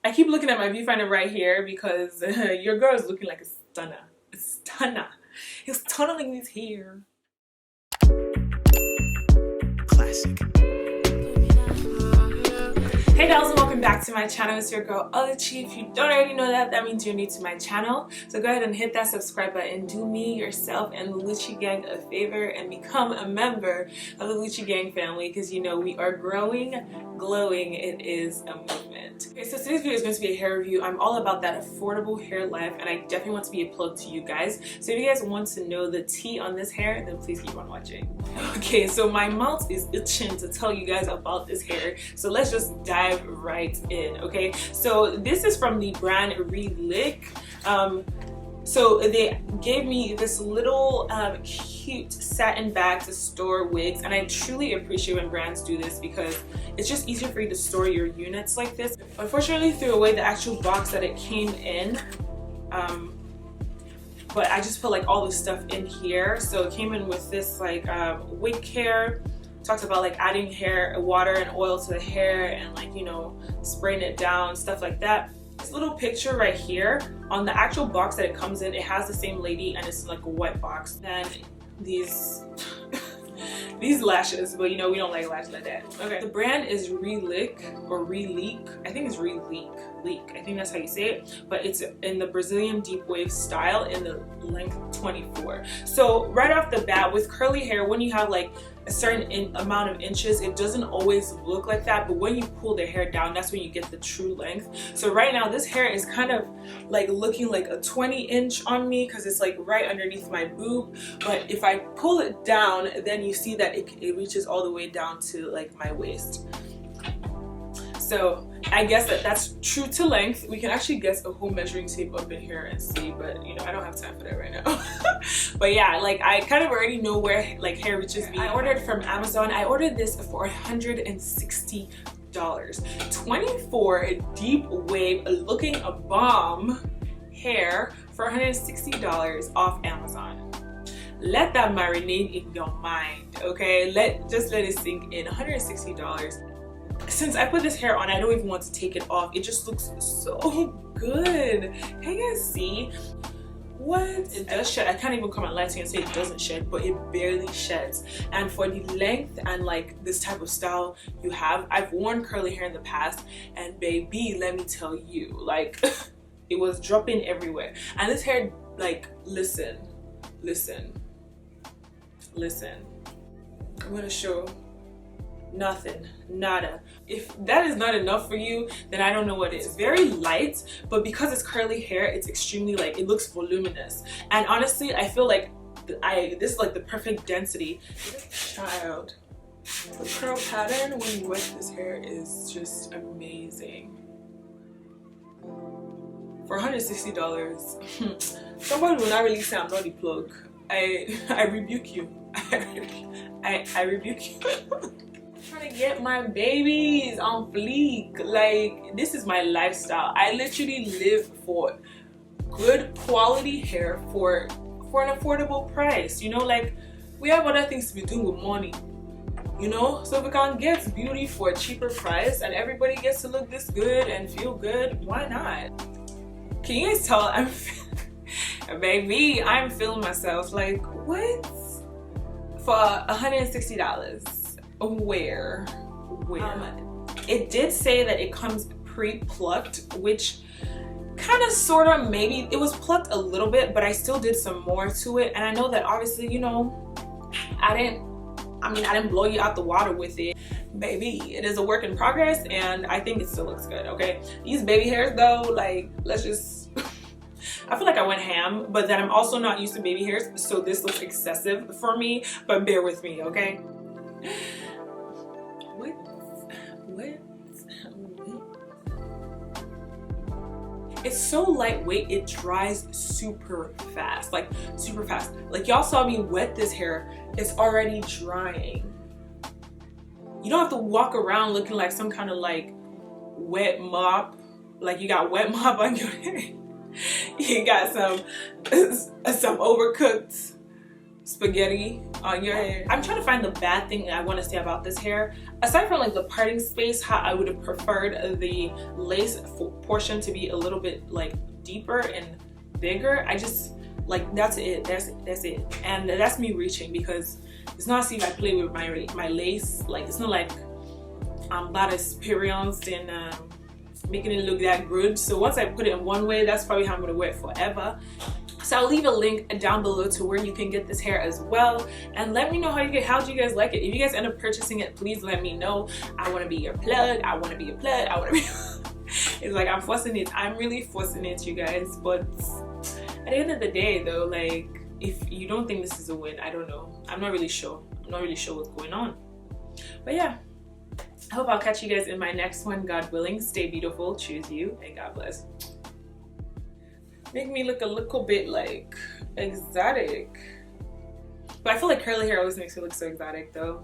I keep looking at my viewfinder right here because your girl is looking like a stunner. A stunner. He's tunneling his hair. Classic. Hey guys, and welcome back to my channel. It's your girl Oluchi. If you don't already know that, that means you're new to my channel. So go ahead and hit that subscribe button. Do me, yourself, and the Oluchi gang a favor and become a member of the Oluchi gang family, because you know we are growing, glowing. It is a movement. Okay, so today's video is going to be a hair review. I'm all about that affordable hair life, and I definitely want to be a plug to you guys. So if you guys want to know the tea on this hair, then please keep on watching. Okay, so my mouth is itching to tell you guys about this hair. So let's just dive right in. Okay, so this is from the brand Releek. So they gave me this little cute satin bag to store wigs, and I truly appreciate when brands do this because it's just easier for you to store your units like this. Unfortunately, threw away the actual box that it came in, but I just put like all this stuff in here. So it came in with this like wig care. Talks about like adding hair water and oil to the hair and like, you know, spraying it down, stuff like that. This little picture right here on the actual box that it comes in, it has the same lady and it's like a wet box. Then these these lashes, but you know we don't like lashes like that. Okay, the brand is Releek or Releek. I think it's Releek. I think that's how you say it, but it's in the Brazilian deep wave style in the length 24. So right off the bat, with curly hair, when you have like a certain amount of inches, it doesn't always look like that, but when you pull the hair down, that's when you get the true length. So right now this hair is kind of like looking like a 20-inch on me because it's like right underneath my boob, but if I pull it down, then you see that it reaches all the way down to like my waist. So I guess that's true to length. We can actually guess a whole measuring tape up in here and see, but you know I don't have time for that right now. But yeah, like I kind of already know where like hair reaches me. I ordered from Amazon. I ordered this for $160. 24 deep wave looking a bomb hair for $160 off Amazon. Let that marinate in your mind, okay? Just let it sink in. $160. Since I put this hair on, I don't even want to take it off. It just looks so good. Can you guys see? What? It does shed. I can't even come and lie to you and say it doesn't shed, but it barely sheds. And for the length and like this type of style you have, I've worn curly hair in the past, and baby, let me tell you, like it was dropping everywhere. And this hair, like, listen. I'm gonna show nothing, nada. If that is not enough for you, then I don't know what is. It's very light, but because it's curly hair, it's extremely like, it looks voluminous. And honestly, I feel like this is like the perfect density. Child, the curl pattern when you wet this hair is just amazing. For $160, somebody will not really say I'm not the plug. I rebuke you. I rebuke you. Trying to get my babies on fleek. Like, this is my lifestyle. I literally live for good quality hair for an affordable price. You know, like we have other things to be doing with money, you know. So if we can get beauty for a cheaper price and everybody gets to look this good and feel good, why not? Can you guys tell baby, I'm feeling myself. Like, what? For $160. Where? It did say that it comes pre-plucked, which kind of sort of, maybe it was plucked a little bit, but I still did some more to it. And I know that obviously, you know, I didn't blow you out the water with it. Baby, it is a work in progress, and I think it still looks good. Okay, these baby hairs though, like, let's just I feel like I went ham, but then I'm also not used to baby hairs, so this looks excessive for me, but bear with me, okay? What? It's so lightweight, it dries super fast, like super fast. Like y'all saw me wet this hair, it's already drying. You don't have to walk around looking like some kind of like wet mop, like you got wet mop on your hair. You got some overcooked spaghetti on your hair. I'm trying to find the bad thing I want to say about this hair. Aside from like the parting space, how I would have preferred the lace portion to be a little bit like deeper and bigger. I just like that's it. That's it. And that's me reaching, because it's not as if I play with my lace. Like it's not like I'm that experienced in making it look that good. So once I put it in one way, that's probably how I'm gonna wear it forever. So I'll leave a link down below to where you can get this hair as well, and let me know how you guys like it. If you guys end up purchasing it, please let me know. I want to be your plug. I want to be your plug. I want to be it's like I'm forcing it. I'm really forcing it, you guys. But at the end of the day though, like if you don't think this is a win, I don't know. I'm not really sure. I'm not really sure what's going on. But yeah, I hope I'll catch you guys in my next one, God willing. Stay beautiful, choose you, and God bless. Make me look a little bit like exotic. But I feel like curly hair always makes me look so exotic though.